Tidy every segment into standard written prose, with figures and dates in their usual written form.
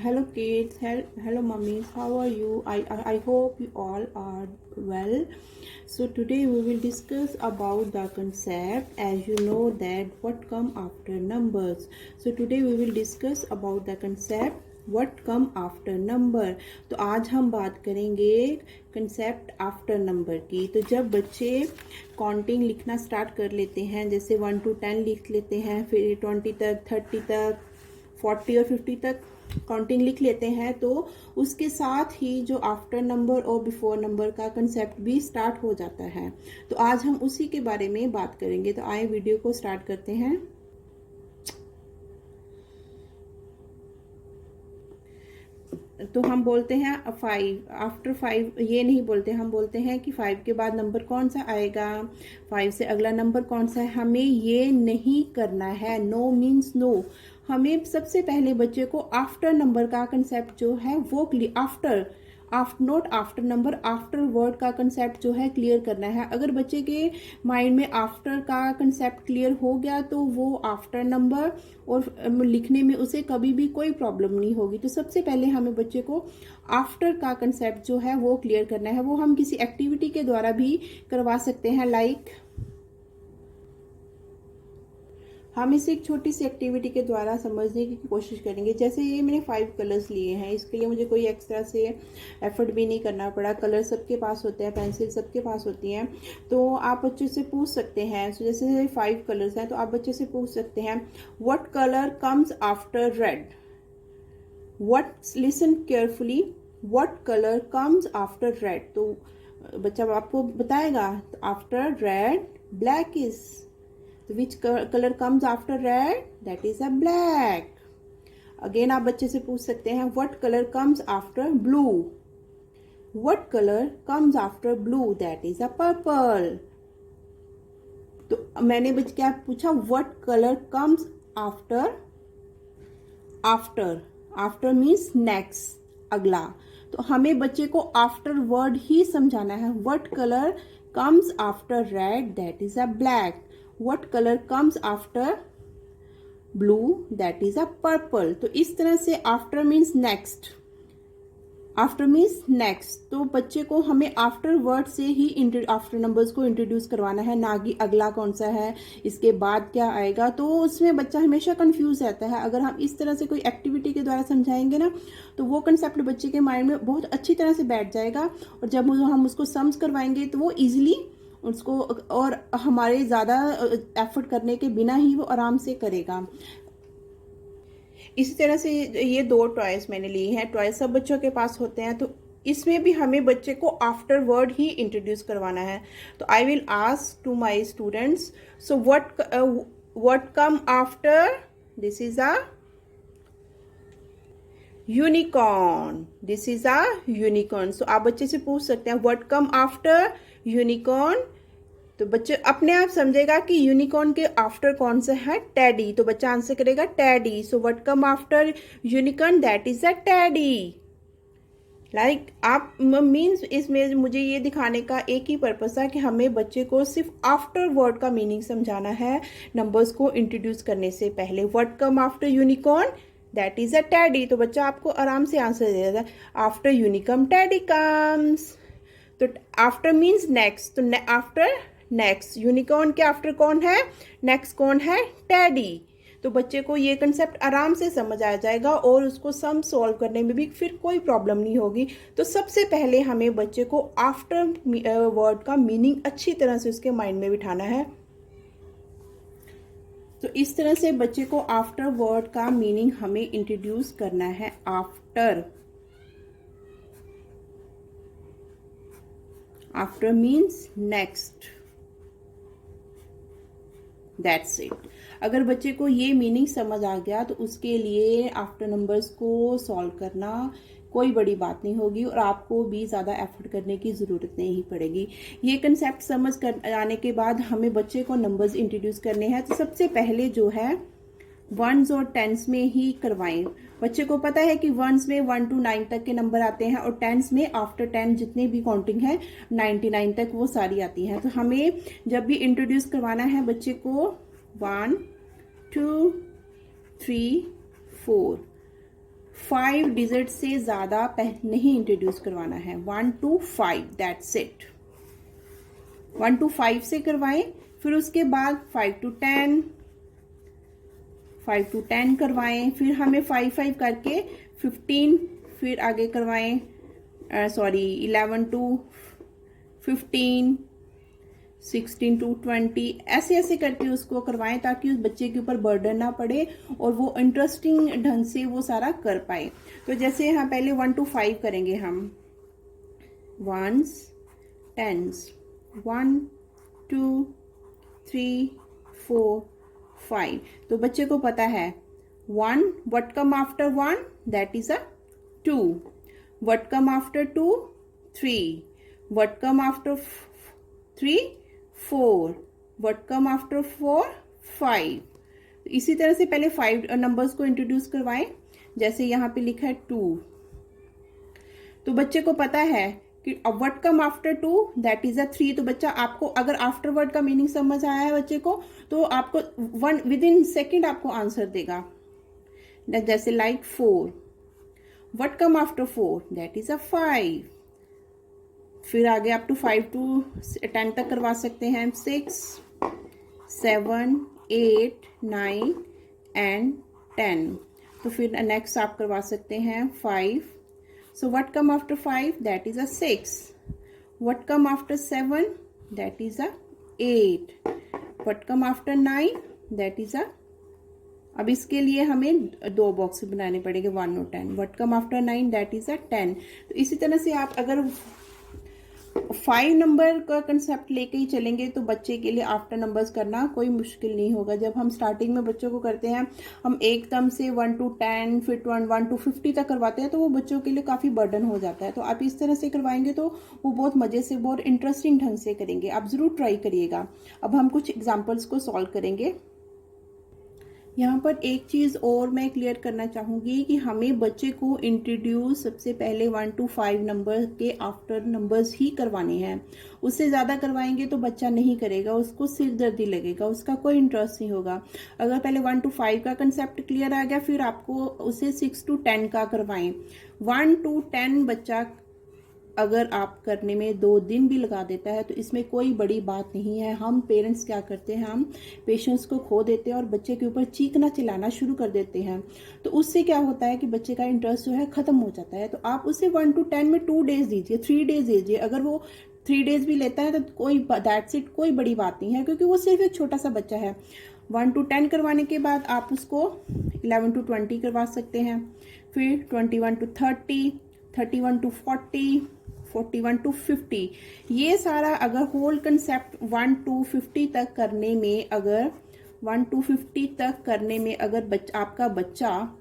Hello kids, hello mummies, how are you? I hope you all are well. So today we will discuss about the concept, as you know that what come after numbers. So today we will discuss about the concept what come after number. तो आज हम बात करेंगे concept after number की। तो जब बच्चे counting लिखना स्टार्ट कर लेते हैं, जैसे 1 to 10 लिख लेते हैं, फिर 20 तक, 30 तक, 40 और 50 तक काउंटिंग लिख लेते हैं, तो उसके साथ ही जो आफ्टर नंबर और बिफोर नंबर का कंसेप्ट भी स्टार्ट हो जाता है। तो आज हम उसी के बारे में बात करेंगे। तो आए वीडियो को स्टार्ट करते हैं। तो हम बोलते हैं 5, आफ्टर 5 ये नहीं बोलते, हम बोलते हैं कि 5 के बाद नंबर कौन सा आएगा, 5 से अगला नंबर कौन सा है। हमें ये नहीं करना है। No means no. हमें सबसे पहले बच्चे को आफ्टर नंबर का कंसेप्ट जो है वो after not after number, after word का कंसेप्ट जो है क्लियर करना है। अगर बच्चे के माइंड में आफ्टर का कंसेप्ट क्लियर हो गया तो वो आफ्टर नंबर और लिखने में उसे कभी भी कोई प्रॉब्लम नहीं होगी। तो सबसे पहले हमें बच्चे को आफ्टर का कंसेप्ट जो है वो क्लियर करना है। वो हम किसी एक्टिविटी के द्वारा भी करवा सकते हैं। लाइक हम इसे एक छोटी सी एक्टिविटी के द्वारा समझने की कोशिश करेंगे। जैसे ये मैंने 5 कलर्स लिए हैं, इसके लिए मुझे कोई एक्स्ट्रा से एफर्ट भी नहीं करना पड़ा। कलर सबके पास होते हैं, पेंसिल सबके पास होती हैं। तो आप बच्चों से पूछ सकते हैं, so, जैसे 5 कलर्स हैं तो आप बच्चे से पूछ सकते हैं what colour comes after red. Listen carefully, what colour comes after red. तो बच्चा आपको बताएगा आफ्टर रेड ब्लैक इज। तो which colour comes after red, that is a black. Again आप बच्चे से पूछ सकते हैं what colour comes after blue. What colour comes after blue, that is a purple. तो मैंने बच्चे क्या पूछा, what colour comes after. After means next, अगला। तो हमें बच्चे को आफ्टर वर्ड ही समझाना है। What colour comes after red, that is a black. What color comes after blue, that is a purple। तो इस तरह से after means next, after means next. तो बच्चे को हमें आफ्टर वर्ड से ही आफ्टर नंबर्स को इंट्रोड्यूस करवाना है, ना कि अगला कौन सा है, इसके बाद क्या आएगा। तो उसमें बच्चा हमेशा कंफ्यूज रहता है। अगर हम इस तरह से कोई एक्टिविटी के द्वारा समझाएंगे ना, तो वो कंसेप्ट बच्चे के माइंड में बहुत अच्छी तरह से बैठ जाएगा। और जब हम उसको समझ करवाएंगे तो वो इजिली उसको और हमारे ज़्यादा एफर्ट करने के बिना ही वो आराम से करेगा। इसी तरह से ये 2 टॉयज मैंने लिए हैं। टॉयज सब बच्चों के पास होते हैं, तो इसमें भी हमें बच्चे को आफ्टर वर्ड ही इंट्रोड्यूस करवाना है। तो I will ask to my students, so what come after, this is a unicorn, this is a unicorn. So आप बच्चे से पूछ सकते हैं व्हाट कम आफ्टर यूनिकॉर्न। तो बच्चे अपने आप समझेगा कि यूनिकॉर्न के आफ्टर कौन सा है, टेडी। तो बच्चा आंसर करेगा teddy. So what come after unicorn, that is a teddy. Like आप मीन्स इसमें मुझे ये दिखाने का एक ही पर्पस है कि हमें बच्चे को सिर्फ आफ्टर वर्ड का मीनिंग समझाना है नंबर्स को इंट्रोड्यूस करने से पहले। What come after unicorn, that is a teddy. तो बच्चा आपको आराम से आंसर दे देता है आफ्टर यूनिकॉर्न टेडी कम्स। तो आफ्टर मीन्स नेक्स्ट, तो आफ्टर नेक्स्ट। यूनिकॉर्न के आफ्टर कौन है, नेक्स्ट कौन है, टेडी। तो बच्चे को ये कंसेप्ट आराम से समझ आ जाएगा और उसको सम सॉल्व करने में भी फिर कोई प्रॉब्लम नहीं होगी। तो सबसे पहले हमें बच्चे को आफ्टर वर्ड का मीनिंग अच्छी तरह से उसके माइंड में बिठाना है। तो इस तरह से बच्चे को आफ्टर वर्ड का मीनिंग हमें इंट्रोड्यूस करना है। After means next, that's it. अगर बच्चे को ये मीनिंग समझ आ गया तो उसके लिए आफ्टर नंबर्स को सॉल्व करना कोई बड़ी बात नहीं होगी और आपको भी ज़्यादा एफर्ट करने की ज़रूरत नहीं पड़ेगी। ये कंसेप्ट समझ कर आने के बाद हमें बच्चे को नंबर्स इंट्रोड्यूस करने हैं। तो सबसे पहले जो है वंस और टेंस में ही करवाएं। बच्चे को पता है कि वंस में 1 to 9 तक के नंबर आते हैं और टेंस में आफ्टर 10 जितने भी काउंटिंग है 99 तक वो सारी आती हैं। तो हमें जब भी इंट्रोड्यूस करवाना है बच्चे को 1 2 3 4 5 डिजिट से ज़्यादा नहीं इंट्रोड्यूस करवाना है। 1 to 5, दैट्स इट। 1 to 5 से करवाएं, फिर उसके बाद 5 to 10, 5 to 10 करवाएं, फिर हमें 5 करके 15, फिर आगे करवाएं 11 to 15, 16 to 20, ऐसे ऐसे करके उसको करवाएं ताकि उस बच्चे के ऊपर बर्डन ना पड़े और वो इंटरेस्टिंग ढंग से वो सारा कर पाए। तो जैसे यहाँ पहले 1 to 5 करेंगे हम, वंस, टेंस, 1 2 3 4 5। तो बच्चे को पता है 1, what come after 1, that is a 2, what come after 2, 3, what come after 3, 4, what come after 4, 5। इसी तरह से पहले 5 नंबर्स को इंट्रोड्यूस करवाएं। जैसे यहाँ पे लिखा है 2, तो बच्चे को पता है कि what come after 2, that is a 3। तो बच्चा आपको अगर आफ्टर वर्ड का मीनिंग समझ आया है बच्चे को, तो आपको विद इन सेकेंड आपको आंसर देगा। जैसे like 4, what come after 4, that is a 5। फिर आगे आप 5 to 10 तक करवा सकते हैं, 6 7 8 9 एंड 10। तो फिर नेक्स्ट आप करवा सकते हैं 5। So what come after 5? That is a 6. What come after 7? That is a 8. What come after 9? That is a, अब इसके लिए हमें 2 बॉक्स बनाने पड़ेंगे, 1 और 10। What come after 9? That is a 10. तो इसी तरह से आप अगर 5 नंबर का कंसेप्ट लेके ही चलेंगे तो बच्चे के लिए आफ्टर नंबर्स करना कोई मुश्किल नहीं होगा। जब हम स्टार्टिंग में बच्चों को करते हैं, हम एकदम से 1 to 10 फिर 1 to 50 तक करवाते हैं, तो वो बच्चों के लिए काफ़ी बर्डन हो जाता है। तो आप इस तरह से करवाएंगे तो वो बहुत मज़े से, बहुत इंटरेस्टिंग ढंग से करेंगे। आप ज़रूर ट्राई करिएगा। अब हम कुछ एग्जाम्पल्स को सॉल्व करेंगे। यहाँ पर एक चीज़ और मैं क्लियर करना चाहूँगी कि हमें बच्चे को इंट्रोड्यूस सबसे पहले 1 to 5 नंबर के आफ्टर नंबर्स ही करवाने हैं। उससे ज़्यादा करवाएंगे तो बच्चा नहीं करेगा, उसको सिरदर्दी लगेगा, उसका कोई इंटरेस्ट नहीं होगा। अगर पहले 1 to 5 का कंसेप्ट क्लियर आ गया, फिर आपको उसे 6 to 10 का करवाएं। 1 to 10 बच्चा अगर आप करने में 2 दिन भी लगा देता है तो इसमें कोई बड़ी बात नहीं है। हम पेरेंट्स क्या करते हैं, हम पेशेंस को खो देते हैं और बच्चे के ऊपर चीखना चिल्लाना शुरू कर देते हैं। तो उससे क्या होता है कि बच्चे का इंटरेस्ट जो है ख़त्म हो जाता है। तो आप उसे 1 to 10 में 2 डेज दीजिए, 3 डेज दीजिए। अगर वो 3 डेज भी लेता है तो कोई दैट्स इट, कोई बड़ी बात नहीं है, क्योंकि वो सिर्फ एक छोटा सा बच्चा है। 1 to 10 करवाने के बाद आप उसको 11 to 20 करवा सकते हैं, फिर 21 to 30, 31 to 40, 41 to 50। ये सारा अगर होल कंसेप्ट 1 to 50 तक करने में, अगर 1 to 50 तक करने में अगर आपका बच्चा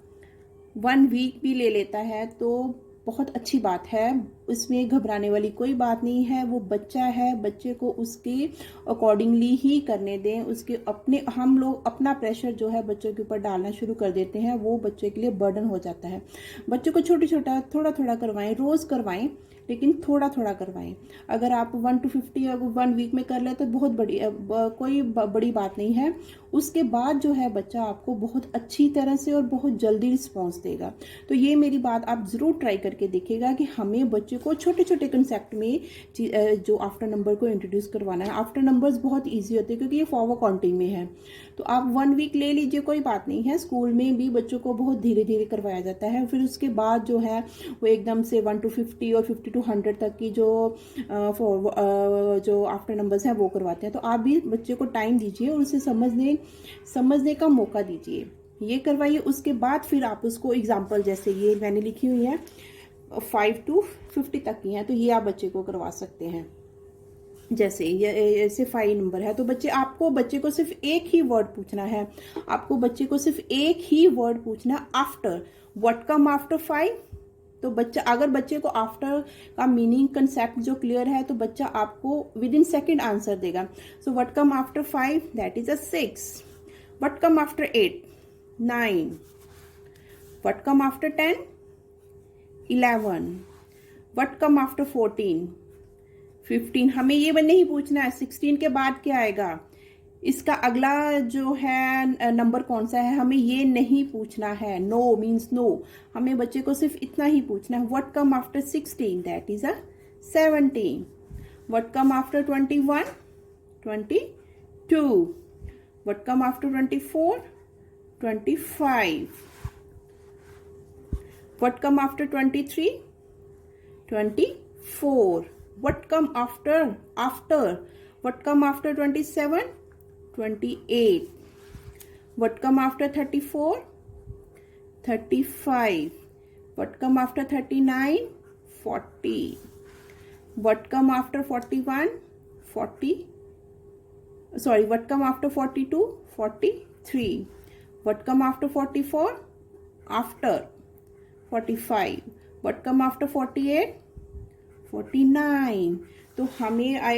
1 वीक भी ले लेता है तो बहुत अच्छी बात है। इसमें घबराने वाली कोई बात नहीं है। वो बच्चा है, बच्चे को उसके अकॉर्डिंगली ही करने दें। उसके अपने, हम लोग अपना प्रेशर जो है बच्चों के ऊपर डालना शुरू कर देते हैं, वो बच्चे के लिए बर्डन हो जाता है। बच्चों को छोटा थोड़ा थोड़ा करवाएं, रोज़ करवाएं, लेकिन थोड़ा थोड़ा करवाएं। अगर आप 1 to 50 अगर 1 वीक में कर ले तो बहुत बड़ी कोई बड़ी बात नहीं है। उसके बाद जो है बच्चा आपको बहुत अच्छी तरह से और बहुत जल्दी रिस्पॉन्स देगा। तो ये मेरी बात आप ज़रूर ट्राई करके देखिएगा कि हमें बच्चे को छोटे छोटे कंसेप्ट में जो आफ्टर नंबर को इंट्रोड्यूस करवाना है। आफ्टर नंबर्स बहुत ईजी होते हैं क्योंकि ये फॉरवर्ड काउंटिंग में है। तो आप 1 वीक ले लीजिए, कोई बात नहीं है। स्कूल में भी बच्चों को बहुत धीरे धीरे करवाया जाता है। फिर उसके बाद जो है वो एकदम से 1 to 50 और 50 to 100 तक की जो आफ्टर नंबर्स हैं वो करवाते हैं। तो आप भी बच्चे को टाइम दीजिए और उसे समझने का मौका दीजिए। ये करवाइए। उसके बाद फिर आप उसको एग्जाम्पल, जैसे ये मैंने लिखी हुई है 5 to 50 तक की हैं, तो ये आप बच्चे को करवा सकते हैं। जैसे ये ऐसे 5 नंबर है तो आपको बच्चे को सिर्फ एक ही वर्ड पूछना है। आपको बच्चे को सिर्फ एक ही वर्ड पूछना, आफ्टर। What come after 5? तो अगर बच्चे को आफ्टर का मीनिंग कंसेप्ट जो क्लियर है तो बच्चा आपको विद इन सेकेंड आंसर देगा। सो what come after 5? That is a 6। What come after 8? 9। What come after 10? 11। What come after 14? 15। हमें ये नहीं पूछना है 16 के बाद क्या आएगा। इसका अगला जो है नंबर कौन सा है, हमें ये नहीं पूछना है। नो मीन्स नो, हमें बच्चे को सिर्फ इतना ही पूछना है। What come after 16, that is a 17। What come after 21, 22। What come after 24, 25। What come after 23, 24. What come after? What come after 27? 28. What come after 34? 35. What come after 39? 40. What come after 41? 40. Sorry, what come after 42? 43. What come after 44? After 45. What come after 48? 49। तो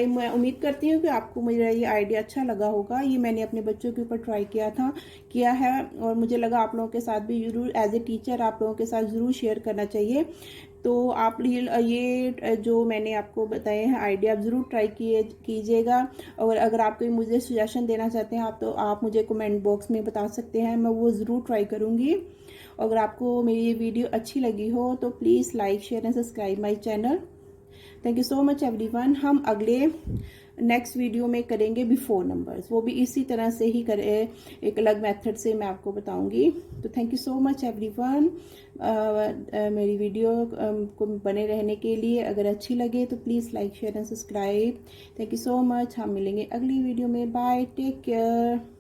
मैं उम्मीद करती हूँ कि आपको मेरा ये idea अच्छा लगा होगा। ये मैंने अपने बच्चों के ऊपर ट्राई किया है और मुझे लगा आप लोगों के साथ भी ज़रूर एज ए टीचर आप लोगों के साथ ज़रूर शेयर करना चाहिए। तो आप ये जो मैंने आपको बताए हैं आइडिया आप ज़रूर ट्राई कीजिएगा। और अगर आप कोई मुझे सजेशन देना चाहते हैं आप, तो आप मुझे कमेंट बॉक्स में बता सकते हैं, मैं वो ज़रूर ट्राई करूँगी। अगर आपको मेरी ये वीडियो अच्छी लगी हो तो please like share and subscribe my channel. Thank you so much everyone. हम अगले नेक्स्ट वीडियो में करेंगे बिफोर नंबर्स, वो भी इसी तरह से ही करें, एक अलग मेथड से मैं आपको बताऊंगी। तो thank you so much everyone मेरी वीडियो को बने रहने के लिए। अगर अच्छी लगे तो please like share and subscribe. Thank you so much. हम मिलेंगे अगली वीडियो में। Bye, take care.